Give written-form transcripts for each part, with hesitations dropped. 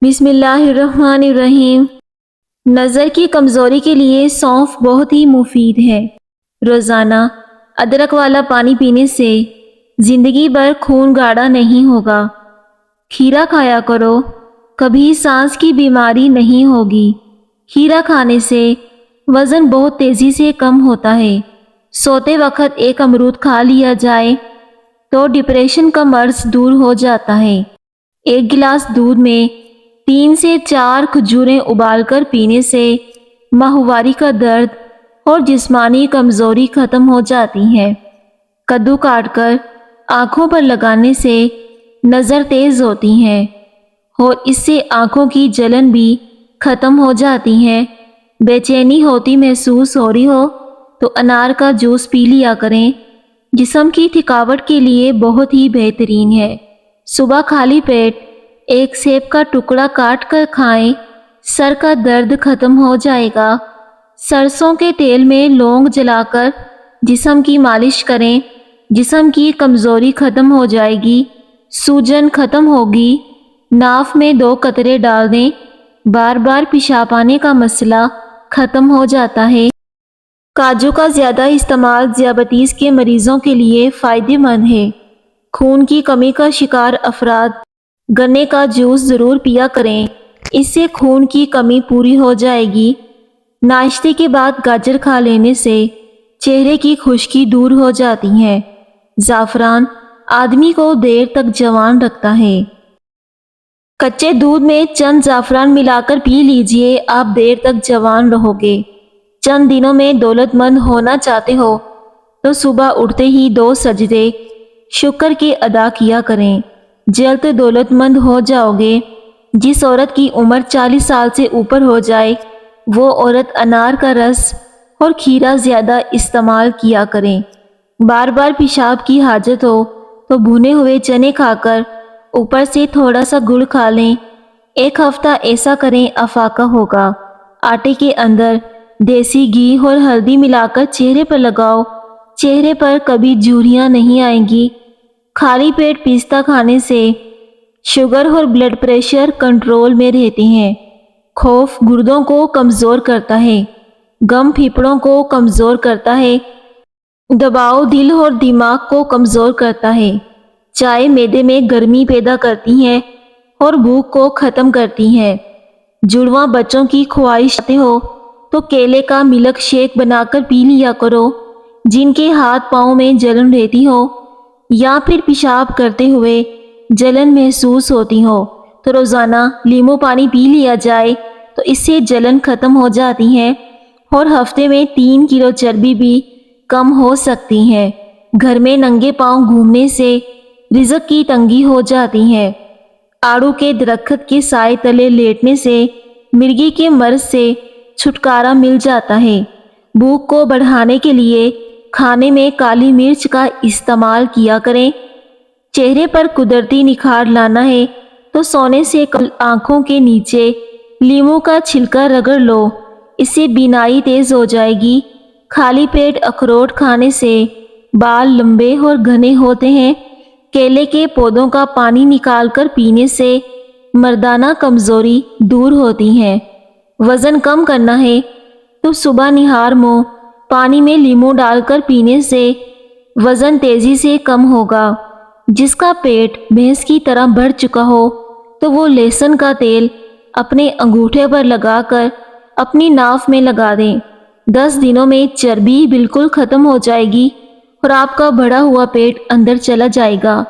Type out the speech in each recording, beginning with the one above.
بسم اللہ الرحمن الرحیم۔ نظر کی کمزوری کے لیے سونف بہت ہی مفید ہے۔ روزانہ ادرک والا پانی پینے سے زندگی بھر خون گاڑھا نہیں ہوگا۔ کھیرا کھایا کرو، کبھی سانس کی بیماری نہیں ہوگی۔ کھیرا کھانے سے وزن بہت تیزی سے کم ہوتا ہے۔ سوتے وقت ایک امرود کھا لیا جائے تو ڈپریشن کا مرض دور ہو جاتا ہے۔ ایک گلاس دودھ میں 3 سے 4 کھجوریں ابال کر پینے سے ماہواری کا درد اور جسمانی کمزوری ختم ہو جاتی ہے۔ کدو کاٹ کر آنکھوں پر لگانے سے نظر تیز ہوتی ہے اور اس سے آنکھوں کی جلن بھی ختم ہو جاتی ہے۔ بے چینی ہوتی محسوس ہو رہی ہو تو انار کا جوس پی لیا کریں، جسم کی تھکاوٹ کے لیے بہت ہی بہترین ہے۔ صبح خالی پیٹ ایک سیب کا ٹکڑا کاٹ کر کھائیں، سر کا درد ختم ہو جائے گا۔ سرسوں کے تیل میں لونگ جلا کر جسم کی مالش کریں، جسم کی کمزوری ختم ہو جائے گی، سوجن ختم ہوگی۔ ناف میں 2 قطرے ڈال دیں، بار بار پیشاب آنے کا مسئلہ ختم ہو جاتا ہے۔ کاجو کا زیادہ استعمال ذیابیطس کے مریضوں کے لیے فائدہ مند ہے۔ خون کی کمی کا شکار افراد گنے کا جوس ضرور پیا کریں، اس سے خون کی کمی پوری ہو جائے گی۔ ناشتے کے بعد گاجر کھا لینے سے چہرے کی خشکی دور ہو جاتی ہے۔ زعفران آدمی کو دیر تک جوان رکھتا ہے۔ کچے دودھ میں چند زعفران ملا کر پی لیجئے، آپ دیر تک جوان رہو گے۔ چند دنوں میں دولت مند ہونا چاہتے ہو تو صبح اٹھتے ہی 2 سجدے شکر کے ادا کیا کریں، جلد دولت مند ہو جاؤ گے۔ جس عورت کی عمر 40 سال سے اوپر ہو جائے وہ عورت انار کا رس اور کھیرا زیادہ استعمال کیا کریں۔ بار بار پیشاب کی حاجت ہو تو بھنے ہوئے چنے کھا کر اوپر سے تھوڑا سا گڑ کھا لیں۔ 1 ہفتہ ایسا کریں، افاقہ ہوگا۔ آٹے کے اندر دیسی گھی اور ہلدی ملا کر چہرے پر لگاؤ، چہرے پر کبھی جھریاں نہیں آئیں گی۔ خالی پیٹ پستہ کھانے سے شوگر اور بلڈ پریشر کنٹرول میں رہتے ہیں۔ خوف گردوں کو کمزور کرتا ہے، غم پھیپھڑوں کو کمزور کرتا ہے، دباؤ دل اور دماغ کو کمزور کرتا ہے۔ چائے معدے میں گرمی پیدا کرتی ہے اور بھوک کو ختم کرتی ہے۔ جڑواں بچوں کی خواہش ہو تو کیلے کا ملک شیک بنا کر پی لیا کرو۔ جن کے ہاتھ پاؤں میں جلن رہتی ہو یا پھر پیشاب کرتے ہوئے جلن محسوس ہوتی ہو تو روزانہ لیمو پانی پی لیا جائے تو اس سے جلن ختم ہو جاتی ہے اور ہفتے میں 3 کلو چربی بھی کم ہو سکتی ہے۔ گھر میں ننگے پاؤں گھومنے سے رزق کی تنگی ہو جاتی ہے۔ آڑو کے درخت کے سائے تلے لیٹنے سے مرگی کے مرض سے چھٹکارا مل جاتا ہے۔ بھوک کو بڑھانے کے لیے کھانے میں کالی مرچ کا استعمال کیا کریں۔ چہرے پر قدرتی نکھار لانا ہے تو سونے سے قبل آنکھوں کے نیچے لیموں کا چھلکا رگڑ لو، اس سے بینائی تیز ہو جائے گی۔ خالی پیٹ اخروٹ کھانے سے بال لمبے اور گھنے ہوتے ہیں۔ کیلے کے پودوں کا پانی نکال کر پینے سے مردانہ کمزوری دور ہوتی ہے۔ وزن کم کرنا ہے تو صبح نہار منہ پانی میں لیموں ڈال کر پینے سے وزن تیزی سے کم ہوگا۔ جس کا پیٹ بھینس کی طرح بڑھ چکا ہو تو وہ لہسن کا تیل اپنے انگوٹھے پر لگا کر اپنی ناف میں لگا دیں۔ 10 دنوں میں چربی بالکل ختم ہو جائے گی اور آپ کا بڑھا ہوا پیٹ اندر چلا جائے گا۔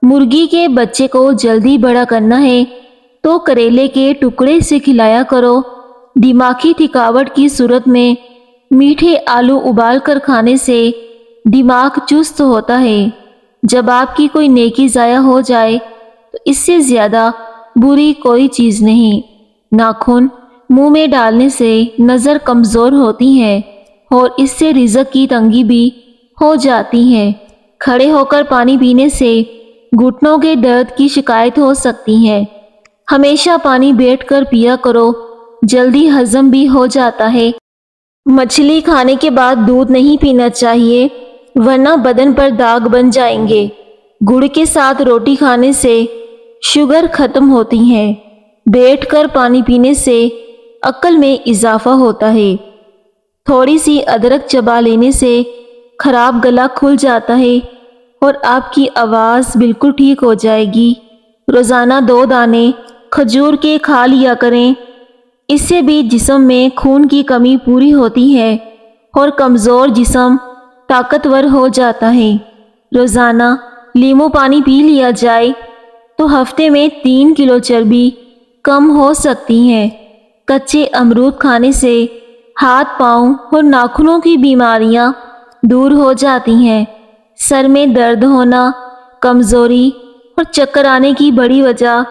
مرغی کے بچے کو جلدی بڑا کرنا ہے تو کریلے کے ٹکڑے سے کھلایا کرو۔ دماغی تھکاوٹ کی صورت میں میٹھے آلو ابال کر کھانے سے دماغ چست ہوتا ہے۔ جب آپ کی کوئی نیکی ضائع ہو جائے تو اس سے زیادہ بری کوئی چیز نہیں۔ ناخن منہ میں ڈالنے سے نظر کمزور ہوتی ہے اور اس سے رزق کی تنگی بھی ہو جاتی ہے۔ کھڑے ہو کر پانی پینے سے گھٹنوں کے درد کی شکایت ہو سکتی ہے۔ ہمیشہ پانی بیٹھ کر پیا کرو، جلدی ہضم بھی ہو جاتا ہے۔ مچھلی کھانے کے بعد دودھ نہیں پینا چاہیے ورنہ بدن پر داغ بن جائیں گے۔ گڑ کے ساتھ روٹی کھانے سے شوگر ختم ہوتی ہے۔ بیٹھ کر پانی پینے سے عقل میں اضافہ ہوتا ہے۔ تھوڑی سی ادرک چبا لینے سے خراب گلا کھل جاتا ہے اور آپ کی آواز بالکل ٹھیک ہو جائے گی۔ روزانہ 2 دانے کھجور کے کھا لیا کریں، اس سے بھی جسم میں خون کی کمی پوری ہوتی ہے اور کمزور جسم طاقتور ہو جاتا ہے۔ روزانہ لیمو پانی پی لیا جائے تو ہفتے میں 3 کلو چربی کم ہو سکتی ہے۔ کچے امرود کھانے سے ہاتھ پاؤں اور ناخنوں کی بیماریاں دور ہو جاتی ہیں۔ سر میں درد ہونا، کمزوری اور چکر آنے کی بڑی وجہ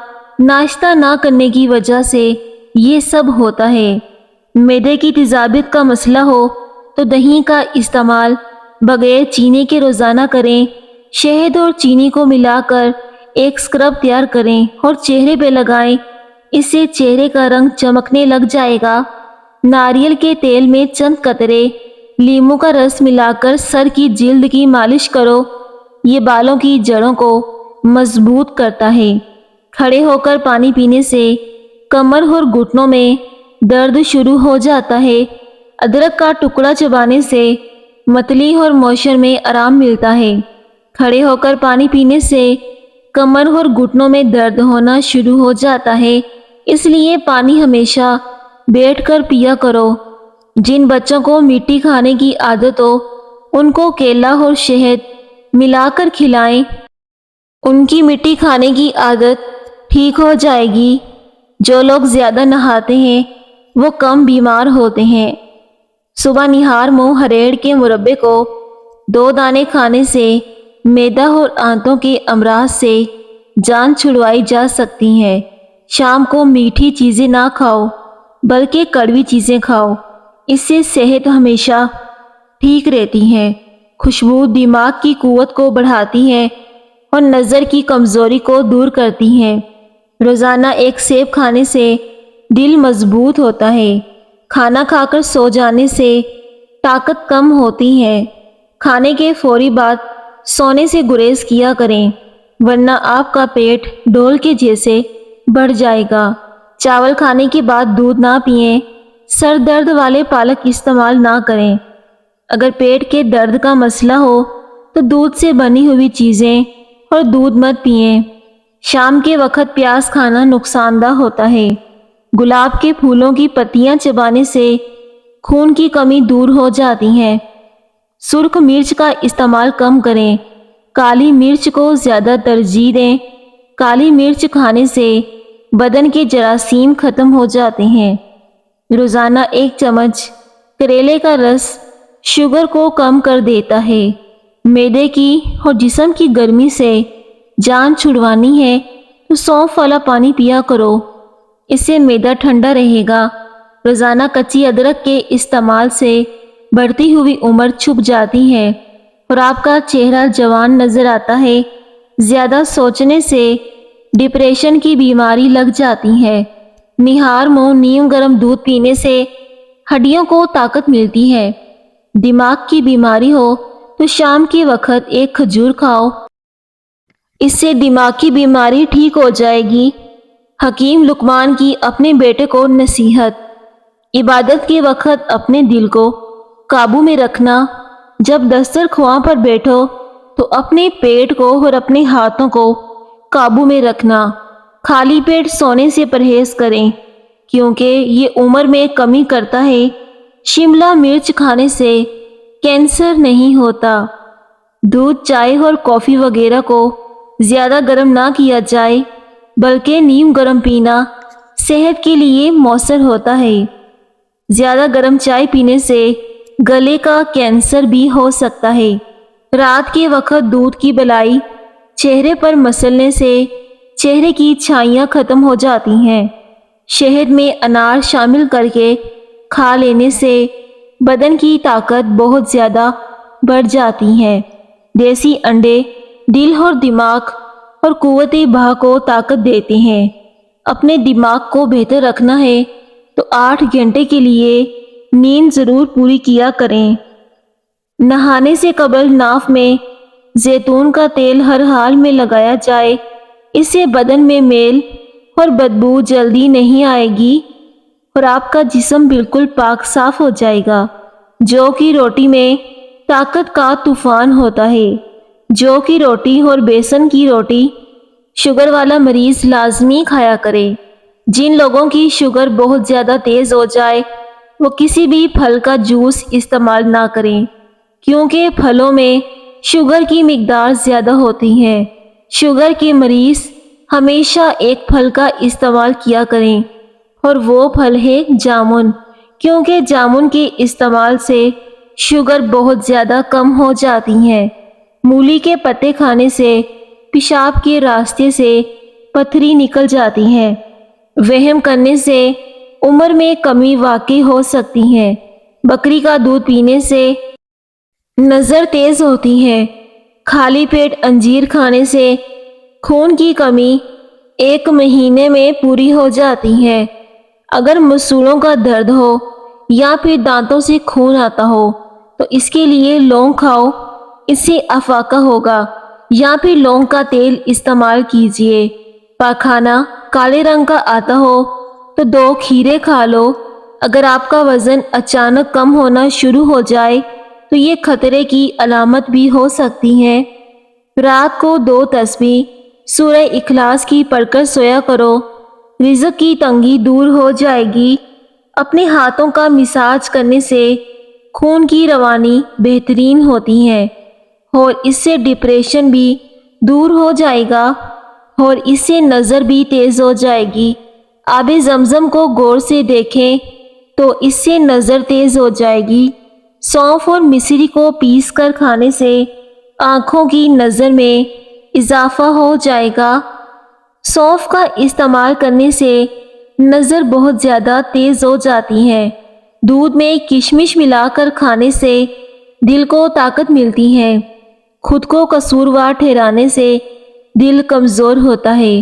ناشتہ نہ کرنے کی وجہ سے یہ سب ہوتا ہے۔ معدے کی تیزابیت کا مسئلہ ہو تو دہی کا استعمال بغیر چینی کے روزانہ کریں۔ شہد اور چینی کو ملا کر ایک اسکرب تیار کریں اور چہرے پہ لگائیں، اس سے چہرے کا رنگ چمکنے لگ جائے گا۔ ناریل کے تیل میں چند قطرے لیموں کا رس ملا کر سر کی جلد کی مالش کرو، یہ بالوں کی جڑوں کو مضبوط کرتا ہے۔ کھڑے ہو کر پانی پینے سے کمر اور گھٹنوں میں درد شروع ہو جاتا ہے۔ ادرک کا ٹکڑا چبانے سے متلی اور موشن میں آرام ملتا ہے۔ کھڑے ہو کر پانی پینے سے کمر اور گھٹنوں میں درد ہونا شروع ہو جاتا ہے، اس لیے پانی ہمیشہ بیٹھ کر پیا کرو۔ جن بچوں کو مٹی کھانے کی عادت ہو ان کو کیلا اور شہد ملا کر کھلائیں، ان کی مٹی کھانے کی عادت ٹھیک ہو جائے گی۔ جو لوگ زیادہ نہاتے ہیں وہ کم بیمار ہوتے ہیں۔ صبح نہار منہ ہریڑ کے مربے کو 2 دانے کھانے سے معدہ اور آنتوں کے امراض سے جان چھڑوائی جا سکتی ہے۔ شام کو میٹھی چیزیں نہ کھاؤ بلکہ کڑوی چیزیں کھاؤ، اس سے صحت ہمیشہ ٹھیک رہتی ہے۔ خوشبو دماغ کی قوت کو بڑھاتی ہے اور نظر کی کمزوری کو دور کرتی ہے۔ روزانہ 1 سیب کھانے سے دل مضبوط ہوتا ہے۔ کھانا کھا کر سو جانے سے طاقت کم ہوتی ہے۔ کھانے کے فوری بعد سونے سے گریز کیا کریں، ورنہ آپ کا پیٹ ڈول کے جیسے بڑھ جائے گا۔ چاول کھانے کے بعد دودھ نہ پئیں۔ سر درد والے پالک استعمال نہ کریں۔ اگر پیٹ کے درد کا مسئلہ ہو تو دودھ سے بنی ہوئی چیزیں اور دودھ مت پئیں۔ شام کے وقت پیاز کھانا نقصان دہ ہوتا ہے۔ گلاب کے پھولوں کی پتیاں چبانے سے خون کی کمی دور ہو جاتی ہے۔ سرخ مرچ کا استعمال کم کریں، کالی مرچ کو زیادہ ترجیح دیں۔ کالی مرچ کھانے سے بدن کے جراثیم ختم ہو جاتے ہیں۔ روزانہ 1 چمچ کریلے کا رس شوگر کو کم کر دیتا ہے۔ معدے کی اور جسم کی گرمی سے جان چھڑوانی ہے تو سونف والا پانی پیا کرو، اس سے معدہ ٹھنڈا رہے گا۔ روزانہ کچی ادرک کے استعمال سے بڑھتی ہوئی عمر چھپ جاتی ہے اور آپ کا چہرہ جوان نظر آتا ہے۔ زیادہ سوچنے سے ڈپریشن کی بیماری لگ جاتی ہے۔ نہار منہ نیم گرم دودھ پینے سے ہڈیوں کو طاقت ملتی ہے۔ دماغ کی بیماری ہو تو شام کے وقت 1 کھجور کھاؤ، اس سے دماغ کی بیماری ٹھیک ہو جائے گی۔ حکیم لقمان کی اپنے بیٹے کو نصیحت: عبادت کے وقت اپنے دل کو قابو میں رکھنا۔ جب دسترخواں پر بیٹھو تو اپنے پیٹ کو اور اپنے ہاتھوں کو قابو میں رکھنا۔ خالی پیٹ سونے سے پرہیز کریں کیونکہ یہ عمر میں کمی کرتا ہے۔ شملہ مرچ کھانے سے کینسر نہیں ہوتا۔ دودھ، چائے اور کافی وغیرہ کو زیادہ گرم نہ کیا جائے بلکہ نیم گرم پینا صحت کے لیے مؤثر ہوتا ہے۔ زیادہ گرم چائے پینے سے گلے کا کینسر بھی ہو سکتا ہے۔ رات کے وقت دودھ کی بلائی چہرے پر مسلنے سے چہرے کی چھائیاں ختم ہو جاتی ہیں۔ شہد میں انار شامل کر کے کھا لینے سے بدن کی طاقت بہت زیادہ بڑھ جاتی ہے۔ دیسی انڈے دل اور دماغ اور قوت بہا کو طاقت دیتے ہیں۔ اپنے دماغ کو بہتر رکھنا ہے تو 8 گھنٹے کے لیے نیند ضرور پوری کیا کریں۔ نہانے سے قبل ناف میں زیتون کا تیل ہر حال میں لگایا جائے، اس سے بدن میں میل اور بدبو جلدی نہیں آئے گی اور آپ کا جسم بالکل پاک صاف ہو جائے گا۔ جو کی روٹی میں طاقت کا طوفان ہوتا ہے۔ جو کی روٹی اور بیسن کی روٹی شوگر والا مریض لازمی کھایا کرے۔ جن لوگوں کی شوگر بہت زیادہ تیز ہو جائے وہ کسی بھی پھل کا جوس استعمال نہ کریں، کیونکہ پھلوں میں شوگر کی مقدار زیادہ ہوتی ہے۔ شوگر کے مریض ہمیشہ ایک پھل کا استعمال کیا کریں اور وہ پھل ہے جامن، کیونکہ جامن کے استعمال سے شوگر بہت زیادہ کم ہو جاتی ہے۔ مولی کے پتے کھانے سے پیشاب کے راستے سے پتھری نکل جاتی ہے۔ وہم کرنے سے عمر میں کمی واقع ہو سکتی ہے۔ بکری کا دودھ پینے سے نظر تیز ہوتی ہے۔ خالی پیٹ انجیر کھانے سے خون کی کمی 1 مہینے میں پوری ہو جاتی ہے۔ اگر مسلوں کا درد ہو یا پھر دانتوں سے خون آتا ہو تو اس کے لیے لونگ کھاؤ، اس سے افاقہ ہوگا، یا پھر لونگ کا تیل استعمال کیجیے۔ پاخانہ کالے رنگ کا آتا ہو تو 2 کھیرے کھا لو۔ اگر آپ کا وزن اچانک کم ہونا شروع ہو جائے تو یہ خطرے کی علامت بھی ہو سکتی ہے۔ رات کو 2 تسبیح سورہ اخلاص کی پڑھ کر سویا کرو، رزق کی تنگی دور ہو جائے گی۔ اپنے ہاتھوں کا مساج کرنے سے خون کی روانی بہترین ہوتی ہے اور اس سے ڈپریشن بھی دور ہو جائے گا اور اس سے نظر بھی تیز ہو جائے گی۔ آب زمزم کو غور سے دیکھیں تو اس سے نظر تیز ہو جائے گی۔ سونف اور مصری کو پیس کر کھانے سے آنکھوں کی نظر میں اضافہ ہو جائے گا۔ سونف کا استعمال کرنے سے نظر بہت زیادہ تیز ہو جاتی ہے۔ دودھ میں کشمش ملا کر کھانے سے دل کو طاقت ملتی ہے۔ خود کو قصوروار ٹھہرانے سے دل کمزور ہوتا ہے۔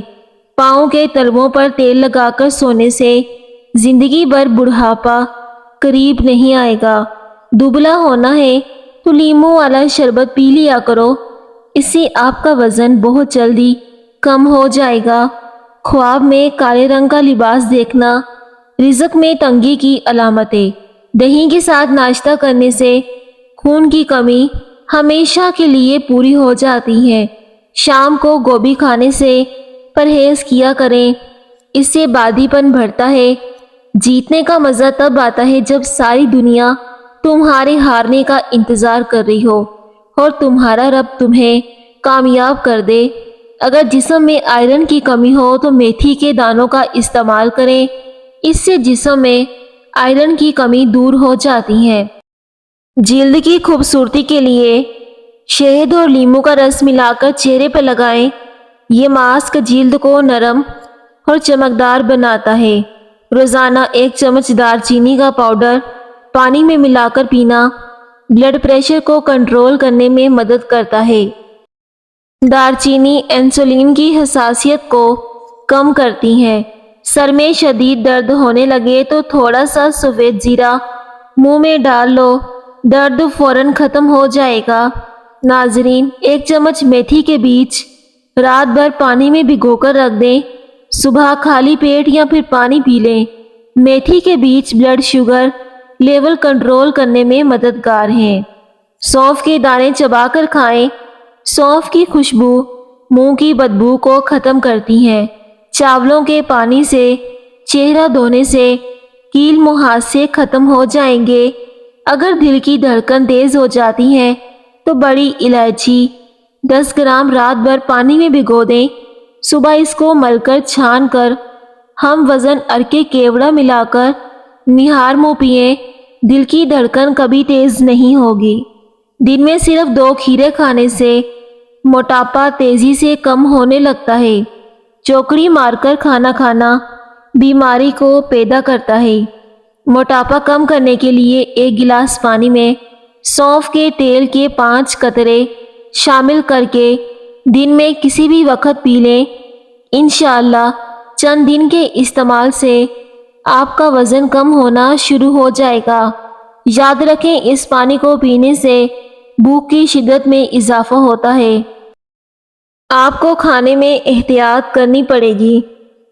پاؤں کے تلووں پر تیل لگا کر سونے سے زندگی بھر بڑھاپا قریب نہیں آئے گا۔ دبلا ہونا ہے تو لیموں والا شربت پی لیا کرو، اس سے آپ کا وزن بہت جلدی کم ہو جائے گا۔ خواب میں کالے رنگ کا لباس دیکھنا رزق میں تنگی کی علامت ہے۔ دہی کے ساتھ ناشتہ کرنے سے خون کی کمی ہمیشہ کے لیے پوری ہو جاتی ہے۔ شام کو گوبھی کھانے سے پرہیز کیا کریں، اس سے بادی پن بڑھتا ہے۔ جیتنے کا مزہ تب آتا ہے جب ساری دنیا تمہارے ہارنے کا انتظار کر رہی ہو اور تمہارا رب تمہیں کامیاب کر دے۔ اگر جسم میں آئرن کی کمی ہو تو میتھی کے دانوں کا استعمال کریں، اس سے جسم میں آئرن کی کمی دور ہو جاتی ہے۔ جلد کی خوبصورتی کے لیے شہد اور لیموں کا رس ملا کر چہرے پر لگائیں۔ یہ ماسک جلد کو نرم اور چمکدار بناتا ہے۔ روزانہ 1 چمچ دار چینی کا پاؤڈر پانی میں ملا کر پینا بلڈ پریشر کو کنٹرول کرنے میں مدد کرتا ہے۔ دار چینی انسولین کی حساسیت کو کم کرتی ہے۔ سر میں شدید درد ہونے لگے تو تھوڑا سا سفید زیرہ منہ میں ڈال لو، درد فوراً ختم ہو جائے گا۔ ناظرین، 1 چمچ میتھی کے بیج رات بھر پانی میں بھگو کر رکھ دیں، صبح خالی پیٹ یا پھر پانی پی لیں۔ میتھی کے بیج بلڈ شوگر لیول کنٹرول کرنے میں مددگار ہیں۔ سونف کے دانے چبا کر کھائیں۔ سونف کی خوشبو منہ کی بدبو کو ختم کرتی ہے۔ چاولوں کے پانی سے چہرہ دھونے سے کیل مہاسے ختم ہو جائیں گے۔ اگر دل کی دھڑکن تیز ہو جاتی ہے تو بڑی الائچی 10 گرام رات بھر پانی میں بھگو دیں، صبح اس کو مل کر چھان کر ہم وزن ارکے کیوڑا ملا کر نہار منہ پئیں، دل کی دھڑکن کبھی تیز نہیں ہوگی۔ دن میں صرف 2 کھیرے کھانے سے موٹاپا تیزی سے کم ہونے لگتا ہے۔ چوکڑی مار کر کھانا کھانا بیماری کو پیدا کرتا ہے۔ موٹاپا کم کرنے کے لیے 1 گلاس پانی میں سونف کے تیل کے 5 قطرے شامل کر کے دن میں کسی بھی وقت پی لیں۔ انشاءاللہ چند دن کے استعمال سے آپ کا وزن کم ہونا شروع ہو جائے گا۔ یاد رکھیں، اس پانی کو پینے سے بھوک کی شدت میں اضافہ ہوتا ہے۔ آپ کو کھانے میں احتیاط کرنی پڑے گی۔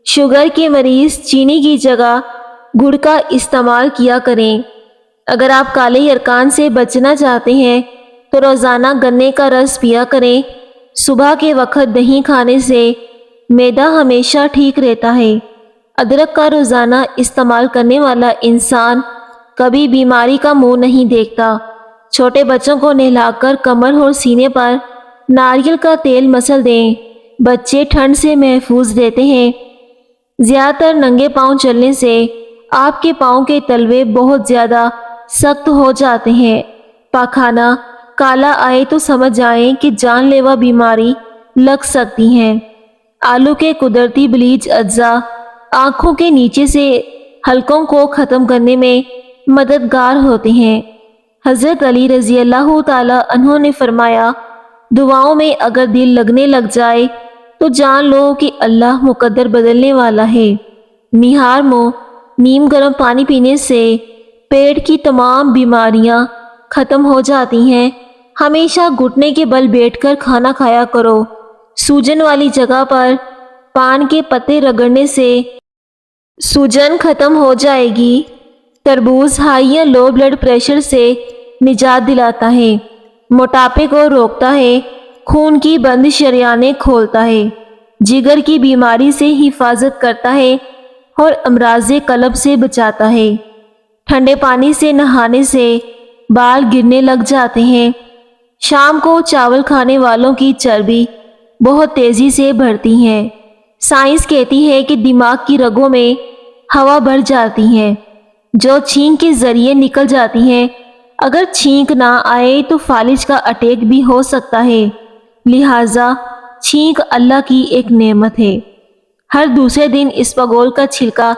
شوگر کے مریض چینی کی جگہ گڑ کا استعمال کیا کریں۔ اگر آپ کالے یرکان سے بچنا چاہتے ہیں تو روزانہ گنے کا رس پیا کریں۔ صبح کے وقت دہی کھانے سے معدہ ہمیشہ ٹھیک رہتا ہے۔ ادرک کا روزانہ استعمال کرنے والا انسان کبھی بیماری کا منہ نہیں دیکھتا۔ چھوٹے بچوں کو نہلا کر کمر اور سینے پر ناریل کا تیل مسل دیں۔ بچے ٹھنڈ سے محفوظ رہتے ہیں۔ زیادہ تر ننگے پاؤں چلنے سے آپ کے پاؤں کے تلوے بہت زیادہ سخت ہو جاتے ہیں۔ پاخانہ کالا آئے تو سمجھ جائیں کہ جان لیوا بیماری لگ سکتی ہے۔ آلو کے قدرتی بلیچ اجزاء آنکھوں کے نیچے سے حلقوں کو ختم کرنے میں مددگار ہوتے ہیں۔ حضرت علی رضی اللہ تعالی عنہ نے فرمایا، دعاؤں میں اگر دل لگنے لگ جائے تو جان لو کہ اللہ مقدر بدلنے والا ہے۔ نہار منہ نیم گرم پانی پینے سے پیٹ کی تمام بیماریاں ختم ہو جاتی ہیں۔ ہمیشہ گھٹنے کے بل بیٹھ کر کھانا کھایا کرو۔ سوجن والی جگہ پر پان کے پتے رگڑنے سے سوجن ختم ہو جائے گی۔ تربوز ہائی یا لو بلڈ پریشر سے نجات دلاتا ہے، موٹاپے کو روکتا ہے، خون کی بند شریانیں کھولتا ہے، جگر کی بیماری سے حفاظت کرتا ہے اور امراض قلب سے بچاتا ہے۔ ٹھنڈے پانی سے نہانے سے بال گرنے لگ جاتے ہیں۔ شام کو چاول کھانے والوں کی چربی بہت تیزی سے بڑھتی ہے۔ سائنس کہتی ہے کہ دماغ کی رگوں میں ہوا بھر جاتی ہے جو چھینک کے ذریعے نکل جاتی ہے۔ اگر چھینک نہ آئے تو فالج کا اٹیک بھی ہو سکتا ہے، لہٰذا چھینک اللہ کی ایک نعمت ہے۔ ہر دوسرے دن اسپغول کا چھلکا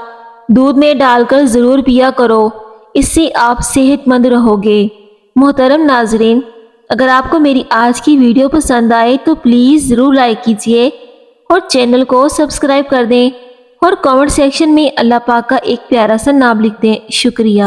دودھ میں ڈال کر ضرور پیا کرو، اس سے آپ صحت مند رہو گے۔ محترم ناظرین، اگر آپ کو میری آج کی ویڈیو پسند آئے تو پلیز ضرور لائک کیجیے اور چینل کو سبسکرائب کر دیں اور کامنٹ سیکشن میں اللہ پاک کا ایک پیارا سا نام لکھ دیں۔ شکریہ۔